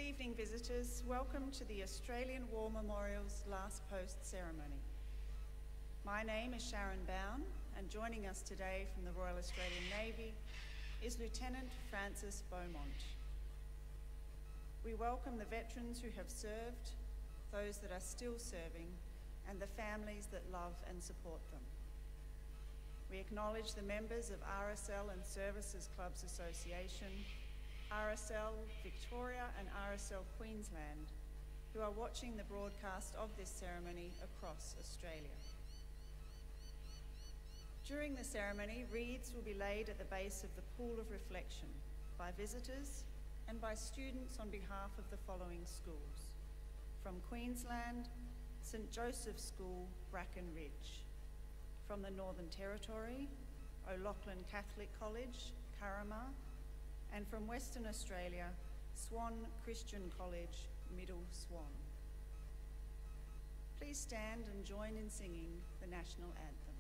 evening, visitors. Welcome to the Australian War Memorial's Last Post ceremony. My name is Sharon Bown, and joining us today from the Royal Australian Navy is Lieutenant Francis Beaumont. We welcome the veterans who have served, those that are still serving, and the families that love and support them. We acknowledge the members of RSL and Services Clubs Association, RSL Victoria and RSL Queensland, who are watching the broadcast of this ceremony across Australia. During the ceremony, wreaths will be laid at the base of the Pool of Reflection by visitors and by students on behalf of the following schools. From Queensland, St Joseph's School, Bracken Ridge. From the Northern Territory, O'Loughlin Catholic College, Carramar, and from Western Australia, Swan Christian College, Middle Swan. Please stand and join in singing the national anthem.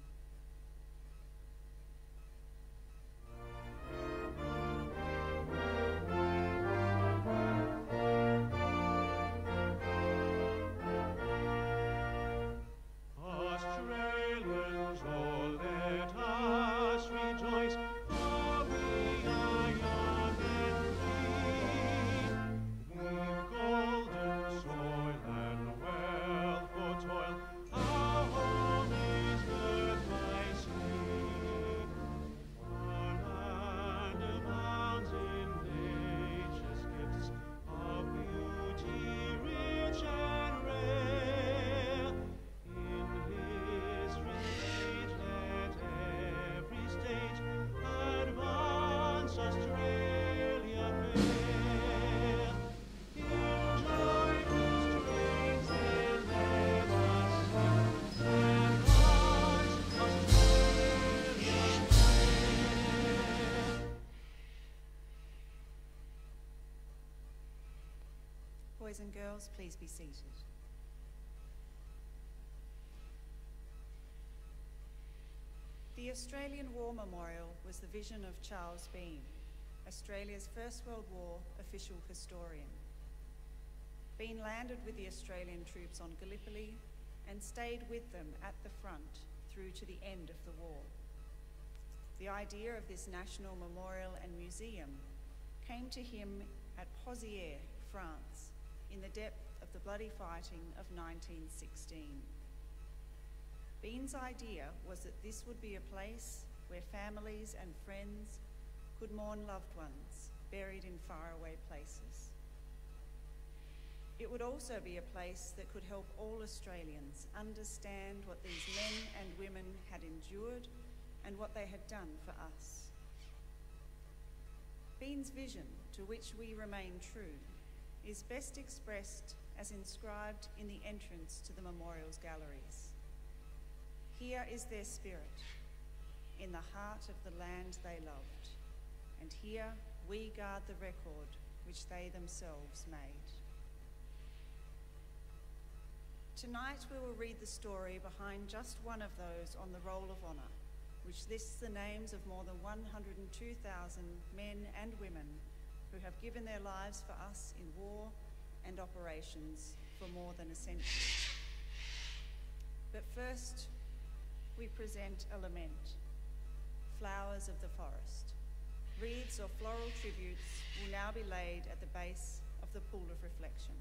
Boys and girls, please be seated. The Australian War Memorial was the vision of Charles Bean, Australia's First World War official historian. Bean landed with the Australian troops on Gallipoli and stayed with them at the front through to the end of the war. The idea of this national memorial and museum came to him at Pozières, France, in the depth of the bloody fighting of 1916. Bean's idea was that this would be a place where families and friends could mourn loved ones buried in faraway places. It would also be a place that could help all Australians understand what these men and women had endured and what they had done for us. Bean's vision, to which we remain true, is best expressed as inscribed in the entrance to the memorial's galleries. Here is their spirit, in the heart of the land they loved, and here we guard the record which they themselves made. Tonight we will read the story behind just one of those on the Roll of Honour, which lists the names of more than 102,000 men and women who have given their lives for us in war and operations for more than a century. But first, we present a lament, Flowers of the Forest. Wreaths or floral tributes will now be laid at the base of the Pool of Reflection.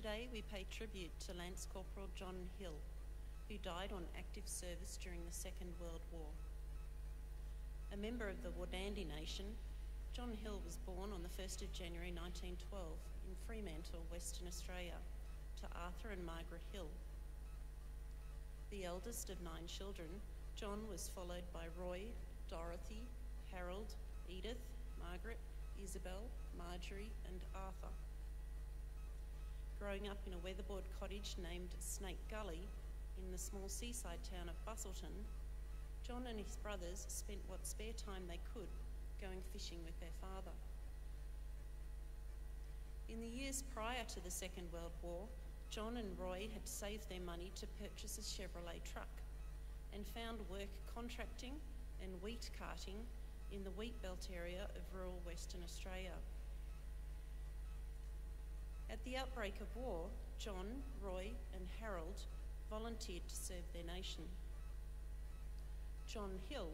Today we pay tribute to Lance Corporal John Hill, who died on active service during the Second World War. A member of the Wardandi Nation, John Hill was born on the 1st of January 1912 in Fremantle, Western Australia, to Arthur and Margaret Hill. The eldest of 9 children, John was followed by Roy, Dorothy, Harold, Edith, Margaret, Isabel, Marjorie and Arthur. Growing up in a weatherboard cottage named Snake Gully in the small seaside town of Busselton, John and his brothers spent what spare time they could going fishing with their father. In the years prior to the Second World War, John and Roy had saved their money to purchase a Chevrolet truck and found work contracting and wheat carting in the wheat belt area of rural Western Australia. At the outbreak of war, John, Roy and Harold volunteered to serve their nation. John Hill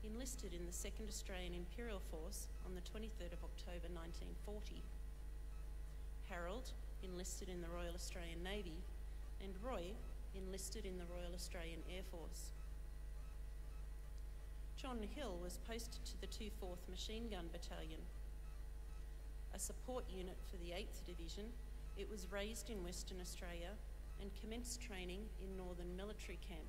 enlisted in the 2nd Australian Imperial Force on the 23rd of October 1940. Harold enlisted in the Royal Australian Navy and Roy enlisted in the Royal Australian Air Force. John Hill was posted to the 2/4th Machine Gun Battalion. A support unit for the 8th Division, it was raised in Western Australia and commenced training in Northern Military Camp.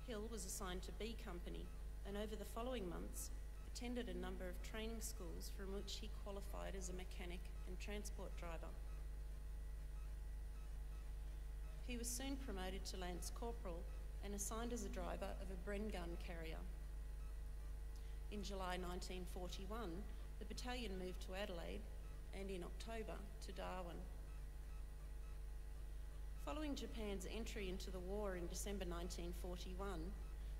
Hill was assigned to B Company and over the following months attended a number of training schools from which he qualified as a mechanic and transport driver. He was soon promoted to Lance Corporal and assigned as a driver of a Bren gun carrier. In July 1941, the battalion moved to Adelaide and in October to Darwin. Following Japan's entry into the war in December 1941,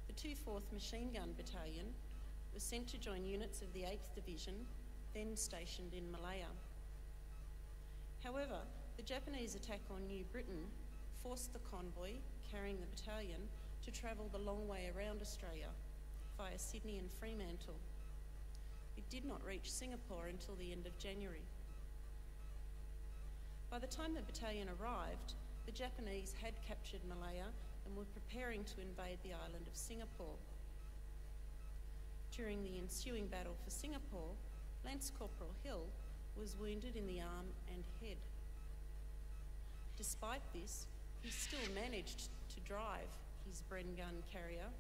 the 2/4th Machine Gun Battalion was sent to join units of the 8th Division, then stationed in Malaya. However, the Japanese attack on New Britain forced the convoy carrying the battalion to travel the long way around Australia via Sydney and Fremantle. It did not reach Singapore until the end of January. By the time the battalion arrived, the Japanese had captured Malaya and were preparing to invade the island of Singapore. During the ensuing battle for Singapore, Lance Corporal Hill was wounded in the arm and head. Despite this, he still managed to drive his Bren gun carrier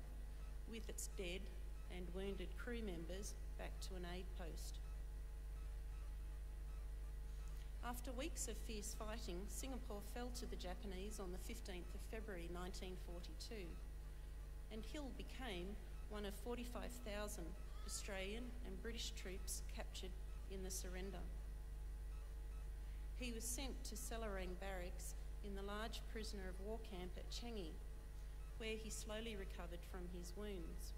with its dead and wounded crew members back to an aid post. After weeks of fierce fighting, Singapore fell to the Japanese on the 15th of February 1942, and Hill became one of 45,000 Australian and British troops captured in the surrender. He was sent to Selarang Barracks in the large prisoner of war camp at Changi, where he slowly recovered from his wounds.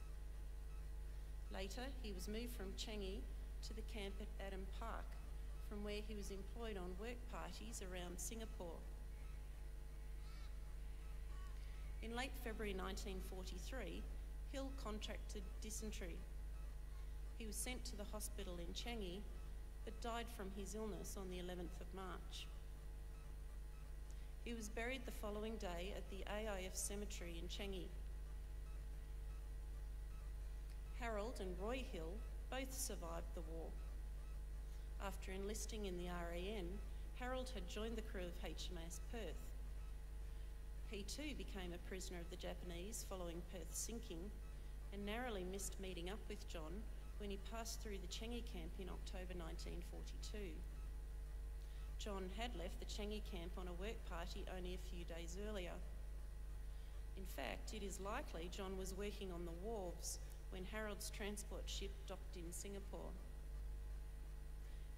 Later, he was moved from Changi to the camp at Adam Park, from where he was employed on work parties around Singapore. In late February 1943, Hill contracted dysentery. He was sent to the hospital in Changi, but died from his illness on the 11th of March. He was buried the following day at the AIF cemetery in Changi. Harold and Roy Hill both survived the war. After enlisting in the RAN, Harold had joined the crew of HMAS Perth. He too became a prisoner of the Japanese following Perth's sinking and narrowly missed meeting up with John when he passed through the Changi camp in October 1942. John had left the Changi camp on a work party only a few days earlier. In fact, it is likely John was working on the wharves when Harold's transport ship docked in Singapore.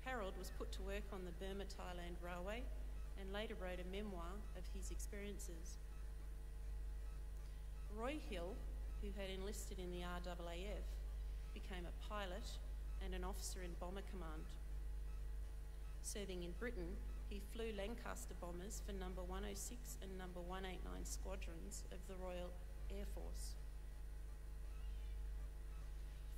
Harold was put to work on the Burma-Thailand Railway and later wrote a memoir of his experiences. Roy Hill, who had enlisted in the RAAF, became a pilot and an officer in Bomber Command. Serving in Britain, he flew Lancaster bombers for No. 106 and No. 189 squadrons of the Royal Air Force.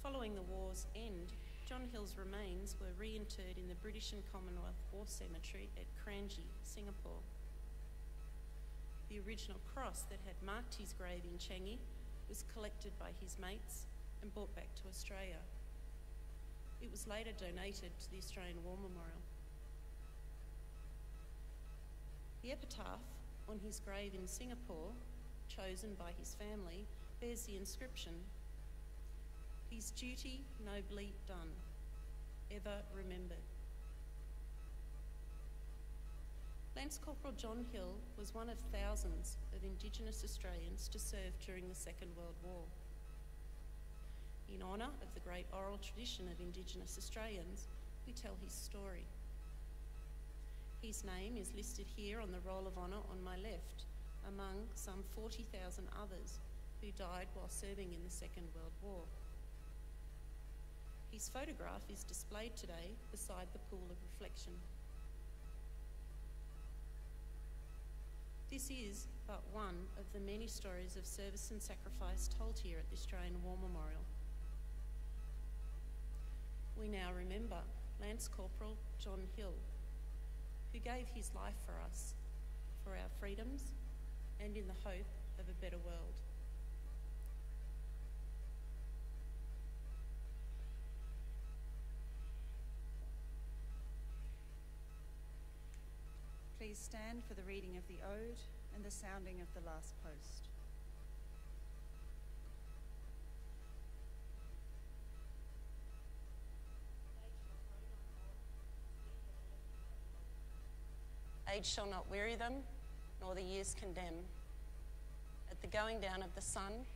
Following the war's end, John Hill's remains were reinterred in the British and Commonwealth War Cemetery at Kranji, Singapore. The original cross that had marked his grave in Changi was collected by his mates and brought back to Australia. It was later donated to the Australian War Memorial. The epitaph on his grave in Singapore, chosen by his family, bears the inscription, "His duty nobly done, ever remembered." Lance Corporal John Hill was one of thousands of Indigenous Australians to serve during the Second World War. In honour of the great oral tradition of Indigenous Australians, we tell his story. His name is listed here on the Roll of Honour on my left, among some 40,000 others who died while serving in the Second World War. His photograph is displayed today beside the pool of reflection. This is but one of the many stories of service and sacrifice told here at the Australian War Memorial. We now remember Lance Corporal John Hill, who gave his life for us, for our freedoms, and in the hope of a better world. Please stand for the reading of the Ode and the sounding of the last post. Age shall not weary them, nor the years condemn. At the going down of the sun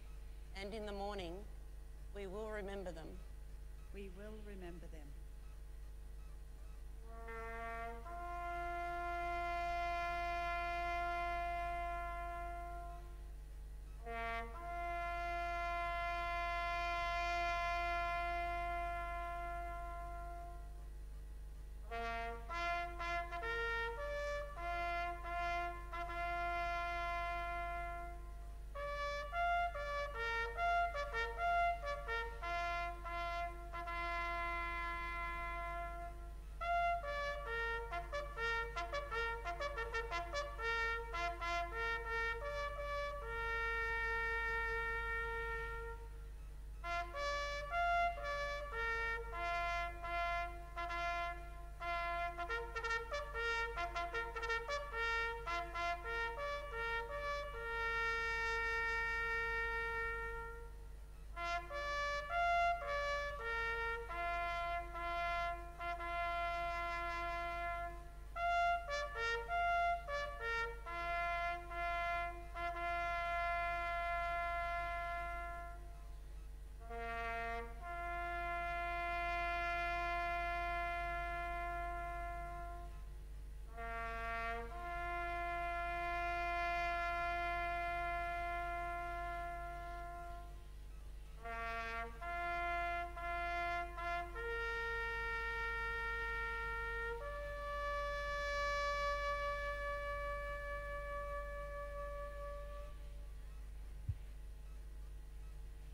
and in the morning, we will remember them. We will remember them.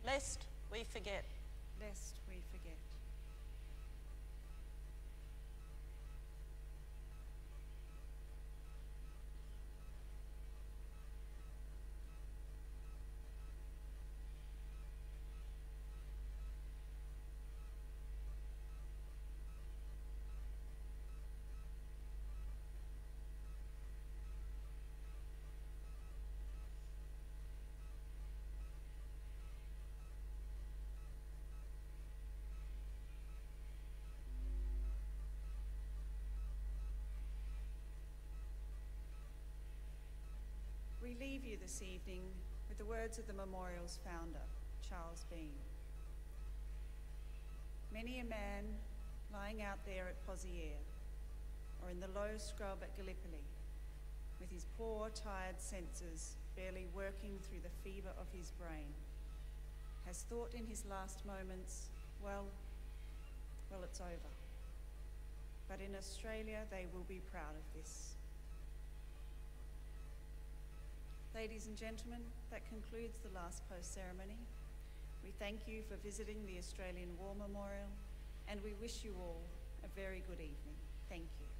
Lest we forget. Lest we forget. We leave you this evening with the words of the memorial's founder, Charles Bean. Many a man lying out there at Poziere or in the low scrub at Gallipoli, with his poor, tired senses barely working through the fever of his brain, has thought in his last moments, well, it's over. But in Australia, they will be proud of this. Ladies and gentlemen, that concludes the last post ceremony. We thank you for visiting the Australian War Memorial and we wish you all a very good evening. Thank you.